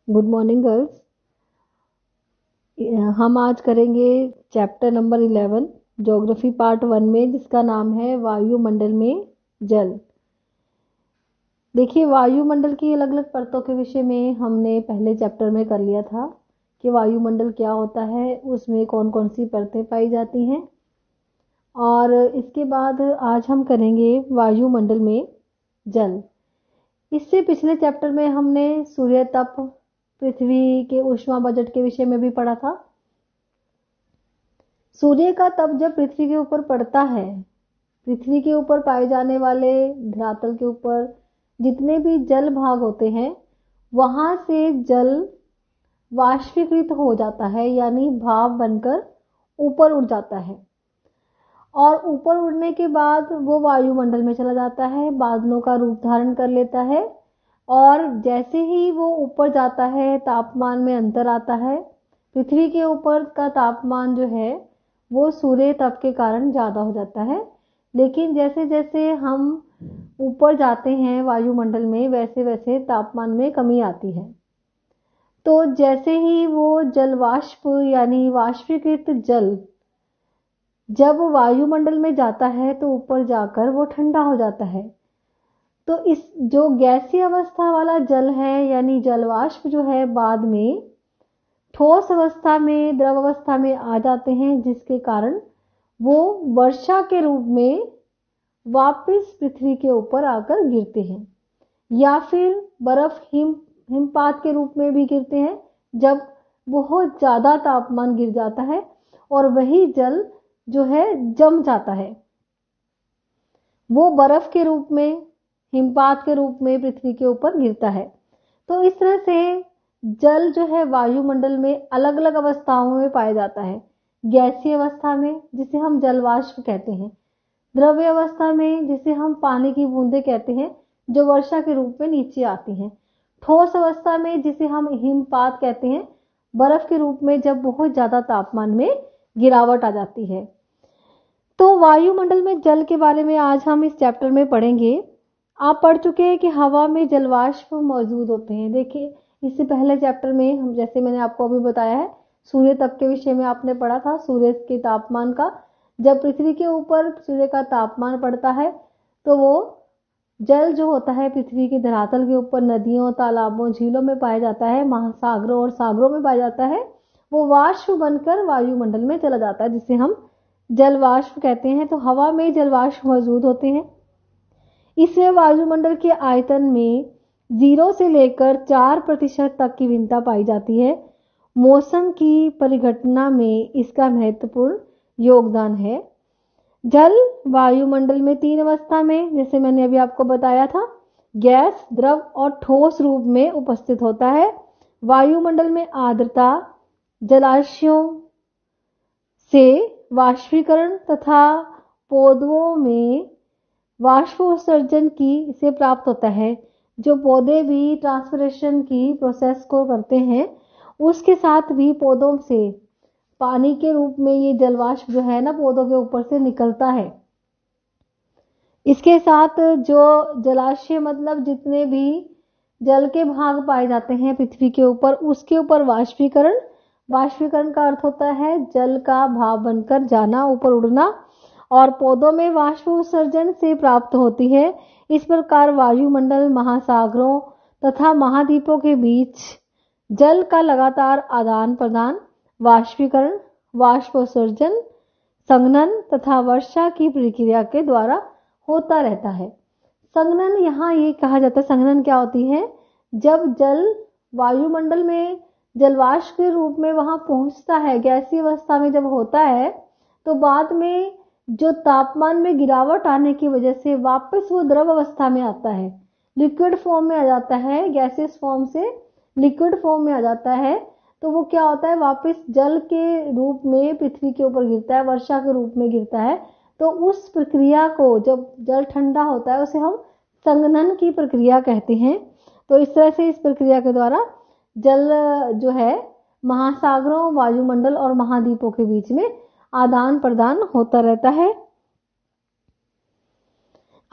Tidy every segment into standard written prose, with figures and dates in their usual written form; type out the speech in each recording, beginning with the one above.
Good morning girls. हम आज करेंगे चैप्टर नंबर 11 ज्योग्राफी पार्ट 1 में, जिसका नाम है वायुमंडल में जल। देखिए, वायुमंडल की अलग अलग परतों के विषय में हमने पहले चैप्टर में कर लिया था कि वायुमंडल क्या होता है, उसमें कौन कौन सी परतें पाई जाती हैं। और इसके बाद आज हम करेंगे वायुमंडल में जल। इससे पिछले चैप्टर में हमने सूर्य तप, पृथ्वी के ऊष्मा बजट के विषय में भी पढ़ा था। सूर्य का तप जब पृथ्वी के ऊपर पड़ता है, पृथ्वी के ऊपर पाए जाने वाले धरातल के ऊपर जितने भी जल भाग होते हैं, वहां से जल वाष्पीकृत हो जाता है, यानी भाप बनकर ऊपर उड़ जाता है। और ऊपर उड़ने के बाद वो वायुमंडल में चला जाता है, बादलों का रूप धारण कर लेता है। और जैसे ही वो ऊपर जाता है, तापमान में अंतर आता है। पृथ्वी के ऊपर का तापमान जो है वो सूर्य तप के कारण ज़्यादा हो जाता है, लेकिन जैसे जैसे हम ऊपर जाते हैं वायुमंडल में, वैसे वैसे तापमान में कमी आती है। तो जैसे ही वो जल वाष्प यानी वाष्पीकृत जल जब वायुमंडल में जाता है तो ऊपर जाकर वो ठंडा हो जाता है। तो इस जो गैसीय अवस्था वाला जल है, यानी जलवाष्प जो है, बाद में ठोस अवस्था में, द्रव अवस्था में आ जाते हैं, जिसके कारण वो वर्षा के रूप में वापस पृथ्वी के ऊपर आकर गिरते हैं, या फिर बर्फ हिमपात के रूप में भी गिरते हैं, जब बहुत ज्यादा तापमान गिर जाता है और वही जल जो है जम जाता है, वो बर्फ के रूप में, हिमपात के रूप में पृथ्वी के ऊपर गिरता है। तो इस तरह से जल जो है वायुमंडल में अलग अलग अवस्थाओं में पाया जाता है। गैसीय अवस्था में, जिसे हम जलवाष्प कहते हैं। द्रव्य अवस्था में, जिसे हम पानी की बूंदें कहते हैं, जो वर्षा के रूप में नीचे आती हैं। ठोस अवस्था में, जिसे हम हिमपात कहते हैं, बर्फ के रूप में जब बहुत ज्यादा तापमान में गिरावट आ जाती है। तो वायुमंडल में जल के बारे में आज हम इस चैप्टर में पढ़ेंगे। आप पढ़ चुके हैं कि हवा में जलवाष्प मौजूद होते हैं। देखिए, इससे पहले चैप्टर में हम, जैसे मैंने आपको अभी बताया है, सूर्य तप के विषय में आपने पढ़ा था, सूर्य के तापमान का। जब पृथ्वी के ऊपर सूर्य का तापमान बढ़ता है तो वो जल जो होता है पृथ्वी के धरातल के ऊपर नदियों, तालाबों, झीलों में पाया जाता है, महासागरों और सागरों में पाया जाता है, वो वाष्प बनकर वायुमंडल में चला जाता है, जिसे हम जलवाष्प कहते हैं। तो हवा में जलवाष्प मौजूद होते हैं। इसमें वायुमंडल के आयतन में 0 से लेकर 4% तक की भिन्नता पाई जाती है। मौसम की परिघटना में इसका महत्वपूर्ण योगदान है। जल वायुमंडल में 3 अवस्था में, जैसे मैंने अभी आपको बताया था, गैस, द्रव और ठोस रूप में उपस्थित होता है। वायुमंडल में आर्द्रता, जलाशयों से वाष्पीकरण तथा पौधों में वाष्पोत्सर्जन की से प्राप्त होता है। जो पौधे भी ट्रांसपिरेशन की प्रोसेस को करते हैं, उसके साथ भी पौधों से पानी के रूप में ये जलवाष्प जो है ना, पौधों के ऊपर से निकलता है। इसके साथ जो जलाशय, मतलब जितने भी जल के भाग पाए जाते हैं पृथ्वी के ऊपर, उसके ऊपर वाष्पीकरण। वाष्पीकरण का अर्थ होता है जल का भाप बनकर जाना, ऊपर उड़ना, और पौधों में वाष्प उत्सर्जन से प्राप्त होती है। इस प्रकार वायुमंडल, महासागरों तथा महाद्वीपों के बीच जल का लगातार आदान प्रदान वाष्पीकरण, वाष्पोत्सर्जन, संघनन तथा वर्षा की प्रक्रिया के द्वारा होता रहता है। संघनन, यहाँ ये कहा जाता है, संघनन क्या होती है? जब जल वायुमंडल में जलवाष्प के रूप में वहां पहुंचता है, गैसीय अवस्था में जब होता है, तो बाद में जो तापमान में गिरावट आने की वजह से वापस वो द्रव अवस्था में आता है, लिक्विड फॉर्म में आ जाता है, गैसियस फॉर्म से लिक्विड फॉर्म में आ जाता है। तो वो क्या होता है, वापस जल के रूप में पृथ्वी के ऊपर गिरता है, वर्षा के रूप में गिरता है। तो उस प्रक्रिया को, जब जल ठंडा होता है, उसे हम संघनन की प्रक्रिया कहते हैं। तो इस तरह से इस प्रक्रिया के द्वारा जल जो है महासागरों, वायुमंडल और महाद्वीपों के बीच में आदान प्रदान होता रहता है।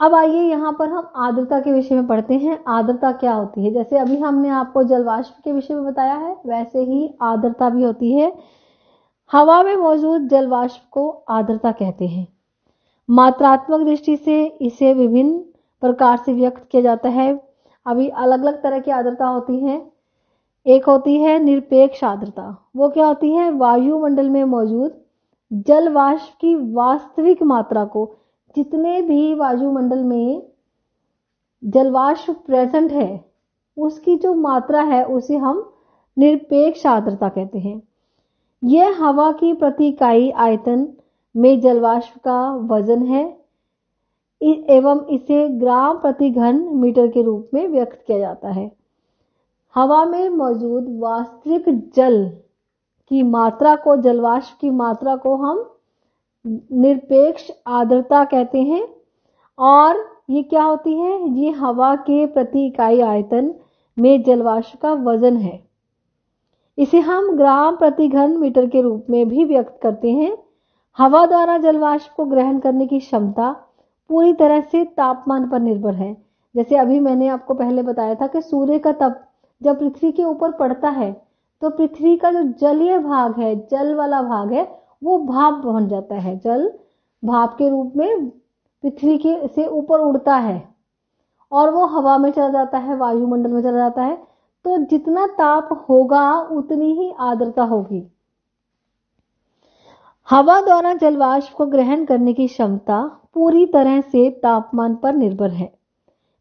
अब आइए यहाँ पर हम आर्द्रता के विषय में पढ़ते हैं। आर्द्रता क्या होती है? जैसे अभी हमने आपको जलवाष्प के विषय में बताया है, वैसे ही आर्द्रता भी होती है। हवा में मौजूद जलवाष्प को आर्द्रता कहते हैं। मात्रात्मक दृष्टि से इसे विभिन्न प्रकार से व्यक्त किया जाता है। अभी अलग अलग तरह की आर्द्रता होती है। एक होती है निरपेक्ष आर्द्रता। वो क्या होती है? वायुमंडल में मौजूद जलवाष्प की वास्तविक मात्रा को, जितने भी वायुमंडल में जलवाष्प प्रेजेंट है उसकी जो मात्रा है उसे हम निरपेक्ष आर्द्रता कहते हैं। यह हवा की प्रति इकाई आयतन में जलवाष्प का वजन है एवं इसे ग्राम प्रति घन मीटर के रूप में व्यक्त किया जाता है। हवा में मौजूद वास्तविक जल की मात्रा को, जलवाष्प की मात्रा को हम निरपेक्ष आर्द्रता कहते हैं। और ये क्या होती है? ये हवा के प्रति इकाई आयतन में जलवाष्प का वजन है। इसे हम ग्राम प्रति घन मीटर के रूप में भी व्यक्त करते हैं। हवा द्वारा जलवाष्प को ग्रहण करने की क्षमता पूरी तरह से तापमान पर निर्भर है। जैसे अभी मैंने आपको पहले बताया था कि सूर्य का तप जब पृथ्वी के ऊपर पड़ता है तो पृथ्वी का जो जलीय भाग है, जल वाला भाग है, वो भाप बन जाता है। जल भाप के रूप में पृथ्वी के से ऊपर उड़ता है और वो हवा में चला जाता है, वायुमंडल में चला जाता है। तो जितना ताप होगा उतनी ही आर्द्रता होगी। हवा द्वारा जलवाष्प को ग्रहण करने की क्षमता पूरी तरह से तापमान पर निर्भर है।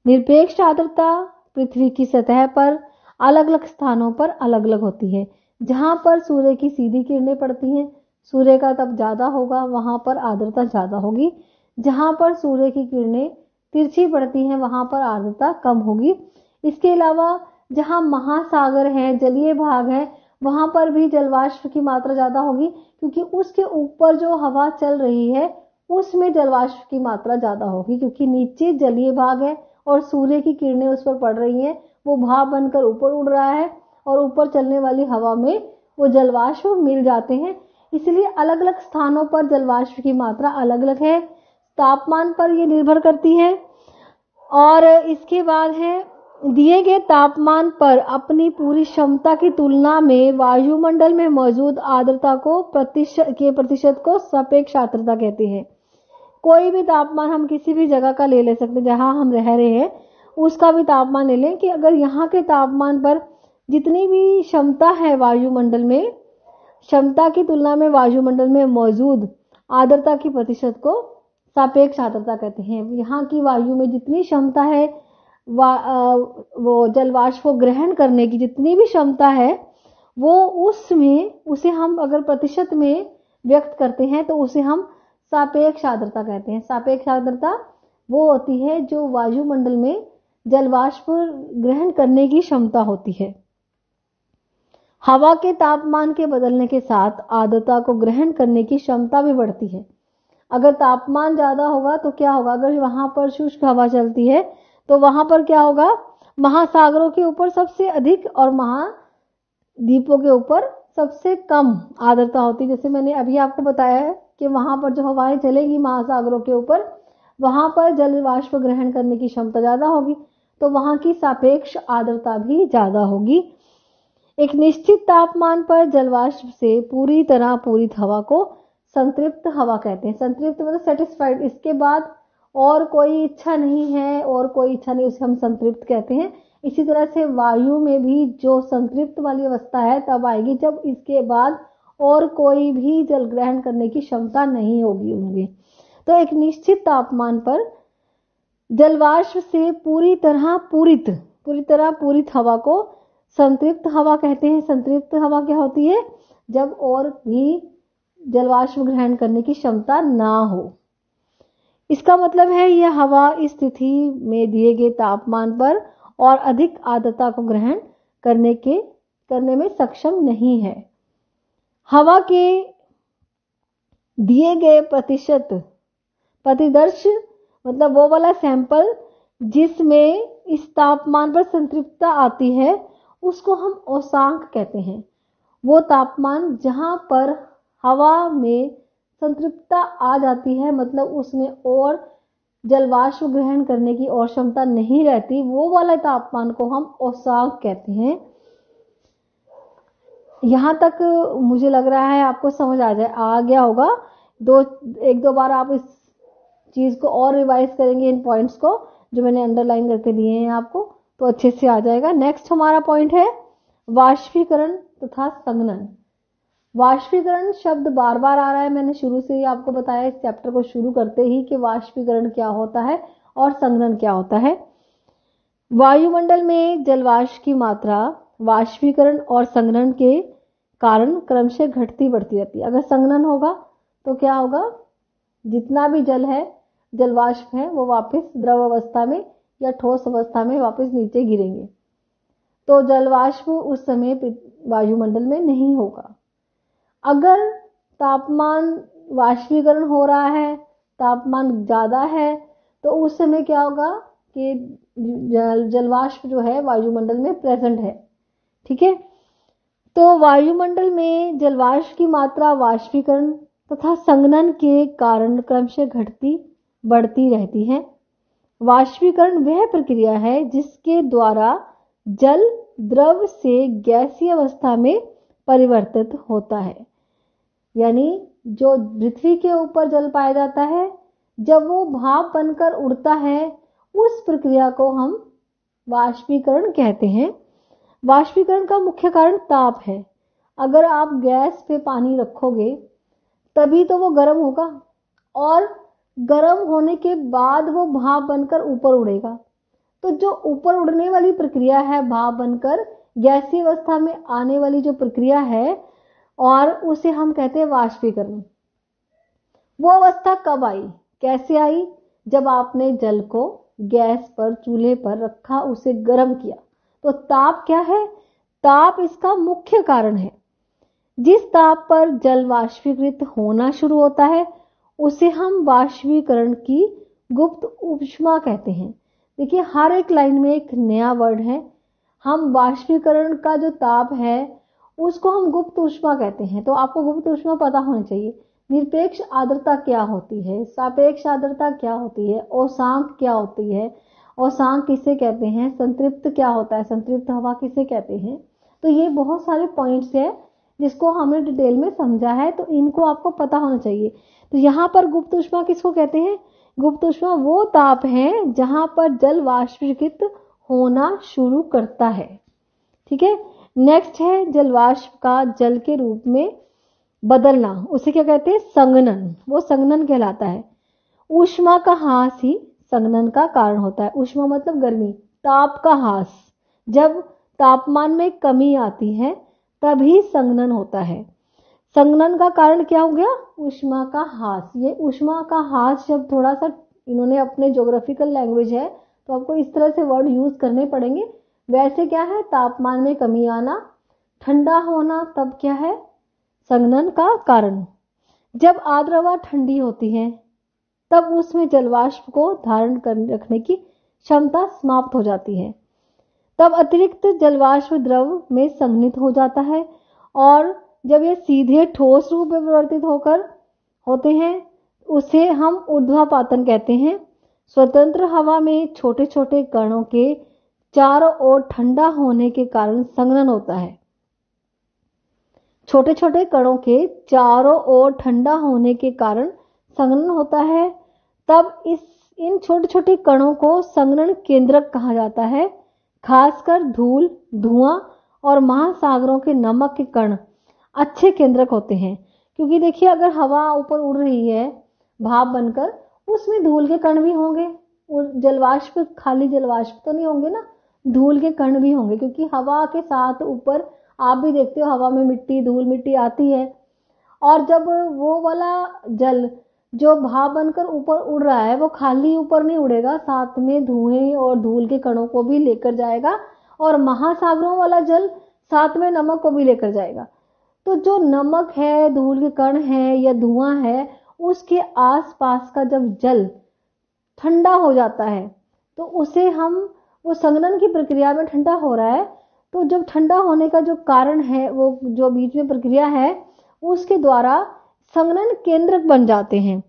निरपेक्ष आर्द्रता पृथ्वी की सतह पर अलग अलग स्थानों पर अलग अलग होती है। जहां पर सूर्य की सीधी किरणें पड़ती हैं, सूर्य का तप ज्यादा होगा, वहां पर आर्द्रता ज्यादा होगी। जहां पर सूर्य की किरणें तिरछी पड़ती हैं वहां पर आर्द्रता कम होगी। इसके अलावा जहां महासागर है, जलीय भाग है, वहां पर भी जलवाष्प की मात्रा ज्यादा होगी, क्योंकि उसके ऊपर जो हवा चल रही है उसमें जलवाष्प की मात्रा ज्यादा होगी, क्योंकि नीचे जलीय भाग है और सूर्य की किरणें उस पर पड़ रही हैं, वो भाप बनकर ऊपर उड़ रहा है और ऊपर चलने वाली हवा में वो जलवाष्प मिल जाते हैं। इसलिए अलग अलग स्थानों पर जलवाष्प की मात्रा अलग अलग है, तापमान पर ये निर्भर करती है। और इसके बाद है, दिए गए तापमान पर अपनी पूरी क्षमता की तुलना में वायुमंडल में मौजूद आर्द्रता को प्रतिशत को सापेक्ष आर्द्रता कहते हैं। कोई भी तापमान हम किसी भी जगह का ले सकते हैं, जहां हम रह रहे हैं उसका भी तापमान ले लें कि अगर यहाँ के तापमान पर जितनी भी क्षमता है वायुमंडल में, क्षमता की तुलना में वायुमंडल में मौजूद आर्द्रता की प्रतिशत को सापेक्ष आर्द्रता कहते हैं। यहाँ की वायु में जितनी क्षमता है, वो जलवाष्प को ग्रहण करने की जितनी भी क्षमता है, वो उसे हम अगर प्रतिशत में व्यक्त करते हैं तो उसे हम सापेक्ष आर्द्रता कहते हैं। सापेक्ष आर्द्रता वो होती है जो वायुमंडल में जलवाष्प ग्रहण करने की क्षमता होती है। हवा के तापमान के बदलने के साथ आर्द्रता को ग्रहण करने की क्षमता भी बढ़ती है। अगर तापमान ज्यादा होगा तो क्या होगा? अगर वहां पर शुष्क हवा चलती है तो वहां पर क्या होगा? महासागरों के ऊपर सबसे अधिक और महाद्वीपों के ऊपर सबसे कम आर्द्रता होती है। जैसे मैंने अभी आपको बताया है कि वहां पर जो हवाएं चलेगी महासागरों के ऊपर, वहां पर जलवाष्प ग्रहण करने की क्षमता ज्यादा होगी, तो वहां की सापेक्ष आर्द्रता भी ज्यादा होगी। एक निश्चित तापमान पर जलवाष्प से पूरी तरह पूरित हवा को संतृप्त हवा कहते हैं। संतृप्त मतलब सेटिस्फाइड, इसके बाद और कोई इच्छा नहीं है, और कोई इच्छा नहीं, उसे हम संतृप्त कहते हैं। इसी तरह से वायु में भी जो संतृप्त वाली अवस्था है तब आएगी जब इसके बाद और कोई भी जल ग्रहण करने की क्षमता नहीं होगी उनमें। तो एक निश्चित तापमान पर जलवाष्प से पूरी तरह पूरित हवा को संतृप्त हवा कहते हैं। संतृप्त हवा क्या होती है? जब और भी जलवाष्प ग्रहण करने की क्षमता ना हो। इसका मतलब है यह हवा इस स्थिति में दिए गए तापमान पर और अधिक आर्द्रता को ग्रहण करने में सक्षम नहीं है। हवा के दिए गए प्रतिदर्श मतलब वो वाला सैंपल जिसमें इस तापमान पर संतृप्तता आती है उसको हम औसांक कहते हैं। वो तापमान जहां पर हवा में संतृप्तता आ जाती है, मतलब उसमें और जलवाष्प ग्रहण करने की और क्षमता नहीं रहती, वो वाला तापमान को हम औसाक कहते हैं। यहाँ तक मुझे लग रहा है आपको समझ आ गया होगा। एक दो बार आप इस चीज को और रिवाइज करेंगे, इन पॉइंट्स को जो मैंने अंडरलाइन करके दिए हैं आपको, तो अच्छे से आ जाएगा। नेक्स्ट हमारा पॉइंट है वाष्पीकरण तथा संघनन। वाष्पीकरण शब्द बार बार आ रहा है, मैंने शुरू से ही आपको बताया इस चैप्टर को शुरू करते ही कि वाष्पीकरण क्या होता है और संघनन क्या होता है। वायुमंडल में जलवाष्प की मात्रा वाष्पीकरण और संघनन के कारण क्रमशः घटती बढ़ती रहती है। अगर संघनन होगा तो क्या होगा, जितना भी जल है, जलवाष्प है, वो वापस द्रव अवस्था में या ठोस अवस्था में वापस नीचे गिरेंगे। तो जलवाष्प उस समय वायुमंडल में नहीं होगा। अगर तापमान वाष्पीकरण हो रहा है, तापमान ज्यादा है, तो उस समय क्या होगा कि जलवाष्प जो है वायुमंडल में प्रेजेंट है। ठीक है, तो वायुमंडल में जलवाष्प की मात्रा वाष्पीकरण तथा संघनन के कारण क्रमशः घटती बढ़ती रहती है। वाष्पीकरण वह प्रक्रिया है जिसके द्वारा जल द्रव से गैसीय अवस्था में परिवर्तित होता है। यानी जो पृथ्वी के ऊपर जल पाया जाता है, जब वो भाप बनकर उड़ता है, उस प्रक्रिया को हम वाष्पीकरण कहते हैं। वाष्पीकरण का मुख्य कारण ताप है। अगर आप गैस पे पानी रखोगे तभी तो वो गर्म होगा, और गर्म होने के बाद वो भाप बनकर ऊपर उड़ेगा। तो जो ऊपर उड़ने वाली प्रक्रिया है, भाप बनकर गैसीय अवस्था में आने वाली जो प्रक्रिया है, और उसे हम कहते हैं वाष्पीकरण। वो अवस्था कब आई, कैसे आई? जब आपने जल को गैस पर, चूल्हे पर रखा, उसे गर्म किया, तो ताप क्या है? ताप इसका मुख्य कारण है। जिस ताप पर जल वाष्पीकृत होना शुरू होता है उसे हम वाष्पीकरण की गुप्त ऊष्मा कहते हैं। देखिए, हर एक लाइन में एक नया वर्ड है। हम वाष्पीकरण का जो ताप है उसको हम गुप्त ऊष्मा कहते हैं। तो आपको गुप्त ऊष्मा पता होना चाहिए। निरपेक्ष आर्द्रता क्या होती है, सापेक्ष आर्द्रता क्या होती है, औसांक क्या होती है, औसांक किसे कहते हैं, संतृप्त क्या होता है, संतृप्त हवा किसे कहते हैं। तो ये बहुत सारे पॉइंट्स है जिसको हमने डिटेल में समझा है, तो इनको आपको पता होना चाहिए। तो यहाँ पर गुप्त ऊष्मा किसको कहते हैं? गुप्त ऊष्मा वो ताप है जहां पर जल वाष्पीकृत होना शुरू करता है। ठीक है, नेक्स्ट है जलवाष्प का जल के रूप में बदलना। उसे क्या कहते हैं? संघनन। वो संघनन कहलाता है। ऊष्मा का ह्रास ही संघनन का कारण होता है। ऊष्मा मतलब गर्मी, ताप का ह्रास। जब तापमान में कमी आती है तभी संघनन होता है। संघनन का कारण क्या हो गया? ऊष्मा का ह्रास। ये ऊष्मा का ह्रास शब्द थोड़ा सा इन्होंने अपने ज्योग्राफिकल लैंग्वेज है तो आपको इस तरह से वर्ड यूज करने पड़ेंगे। वैसे क्या है? तापमान में कमी आना, ठंडा होना, तब क्या है? संघनन का कारण। जब आर्द्र हवा ठंडी होती है तब उसमें जलवाष्प को धारण कर रखने की क्षमता समाप्त हो जाती है। तब अतिरिक्त जलवाष्प द्रव में संघनित हो जाता है, और जब ये सीधे ठोस रूप में परिवर्तित होते हैं उसे हम ऊर्ध्वापातन कहते हैं। स्वतंत्र हवा में छोटे छोटे कणों के चारों ओर ठंडा होने के कारण संघनन होता है। छोटे छोटे कणों के चारों ओर ठंडा होने के कारण संघनन होता है। तब इन छोटे छोटे कणों को संघनन केंद्रक कहा जाता है। खासकर धूल, धुआं और महासागरों के नमक के कण अच्छे केंद्रक होते हैं। क्योंकि देखिए, अगर हवा ऊपर उड़ रही है भाप बनकर, उसमें धूल के कण भी होंगे, जलवाष्प, खाली जलवाष्प तो नहीं होंगे ना, धूल के कण भी होंगे। क्योंकि हवा के साथ ऊपर आप भी देखते हो हवा में मिट्टी, धूल मिट्टी आती है, और जब वो वाला जल जो भाप बनकर ऊपर उड़ रहा है वो खाली ऊपर नहीं उड़ेगा, साथ में धुएं और धूल के कणों को भी लेकर जाएगा, और महासागरों वाला जल साथ में नमक को भी लेकर जाएगा। तो जो नमक है, धूल के कण है या धुआं है, उसके आसपास का जब जल ठंडा हो जाता है तो उसे हम, वो संघनन की प्रक्रिया में ठंडा हो रहा है, तो जब ठंडा होने का जो कारण है, वो जो बीच में प्रक्रिया है, उसके द्वारा संघनन केंद्रक बन जाते हैं।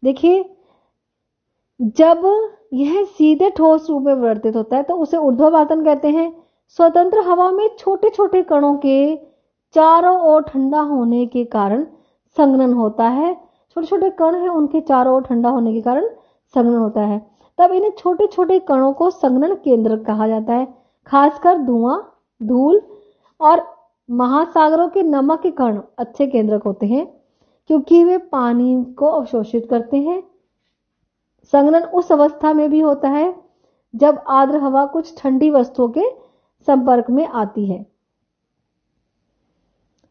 देखिए, जब यह सीधे ठोस रूप में परिवर्तित होता है तो उसे ऊर्ध्वपातन कहते हैं। स्वतंत्र हवा में छोटे छोटे कणों के चारों ओर ठंडा होने के कारण संघनन होता है। छोटे छोटे कण हैं, उनके चारों ओर ठंडा होने के कारण संघनन होता है। तब इन्हें छोटे छोटे कणों को संघनन केंद्र कहा जाता है। खासकर धुआं, धूल और महासागरों के नमक के कण अच्छे केंद्रक होते हैं क्योंकि वे पानी को अवशोषित करते हैं। संघनन उस अवस्था में भी होता है जब आर्द्र हवा कुछ ठंडी वस्तुओं के संपर्क में आती है,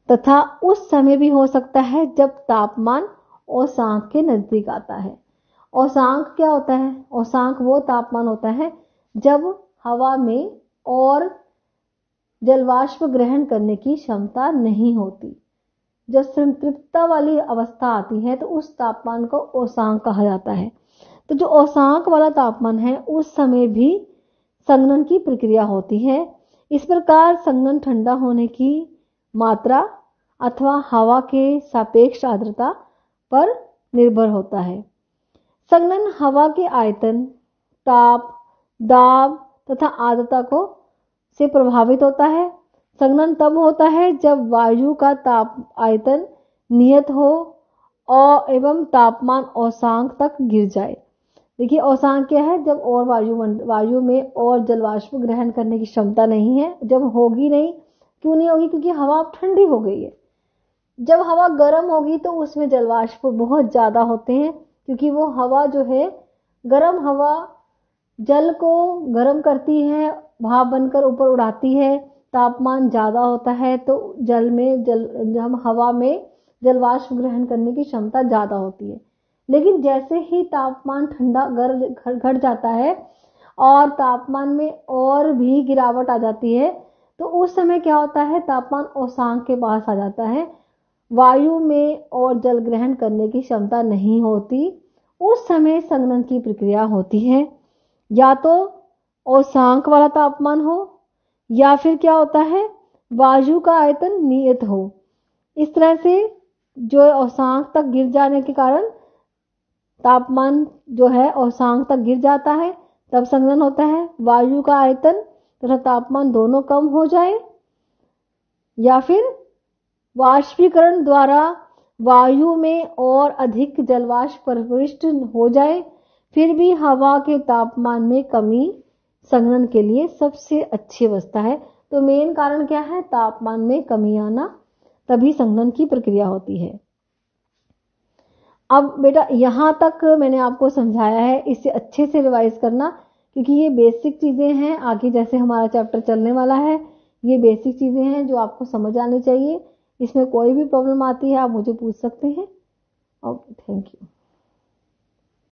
तथा उस समय भी हो सकता है जब तापमान औसांक के नजदीक आता है। औसांक क्या होता है? औसांक वो तापमान होता है जब हवा में और जलवाष्प ग्रहण करने की क्षमता नहीं होती। जब संतृप्तता वाली अवस्था आती है तो उस तापमान को औसांक कहा जाता है। तो जो औसांक वाला तापमान है उस समय भी संघनन की प्रक्रिया होती है। इस प्रकार संघनन ठंडा होने की मात्रा अथवा हवा के सापेक्ष आर्द्रता पर निर्भर होता है। संघनन हवा के आयतन, ताप, दाब तथा आर्द्रता को से प्रभावित होता है। संघनन तब होता है जब वायु का ताप आयतन नियत हो और एवं तापमान औसांक तक गिर जाए। देखिए औसांक क्या है? जब और वायु में और जलवाष्प ग्रहण करने की क्षमता नहीं है, जब होगी नहीं। क्यों नहीं होगी? क्योंकि हवा अब ठंडी हो गई है। जब हवा गर्म होगी तो उसमें जलवाष्प बहुत ज्यादा होते हैं क्योंकि वो हवा जो है, गर्म हवा जल को गर्म करती है, भाप बनकर ऊपर उड़ाती है। तापमान ज्यादा होता है तो हवा में जलवाष्प ग्रहण करने की क्षमता ज्यादा होती है। लेकिन जैसे ही तापमान ठंडा घट जाता है और तापमान में और भी गिरावट आ जाती है तो उस समय क्या होता है? तापमान औसांक के पास आ जाता है। वायु में और जल ग्रहण करने की क्षमता नहीं होती। उस समय संघनन की प्रक्रिया होती है। या तो औसांक वाला तापमान हो या फिर क्या होता है? वायु का आयतन नियत हो। इस तरह से जो औसांक तक गिर जाने के कारण तापमान जो है औसांक तक गिर जाता है, तब संघनन होता है। वायु का आयतन तथा तापमान दोनों कम हो जाए या फिर वाष्पीकरण द्वारा वायु में और अधिक जलवाष्प प्रविष्ट हो जाए, फिर भी हवा के तापमान में कमी संघनन के लिए सबसे अच्छी अवस्था है। तो मेन कारण क्या है? तापमान में कमी आना, तभी संघनन की प्रक्रिया होती है। अब बेटा यहाँ तक मैंने आपको समझाया है, इसे अच्छे से रिवाइज करना क्योंकि ये बेसिक चीजें हैं। आगे जैसे हमारा चैप्टर चलने वाला है, ये बेसिक चीजें हैं जो आपको समझ आनी चाहिए। इसमें कोई भी प्रॉब्लम आती है आप मुझे पूछ सकते हैं। Okay, thank you.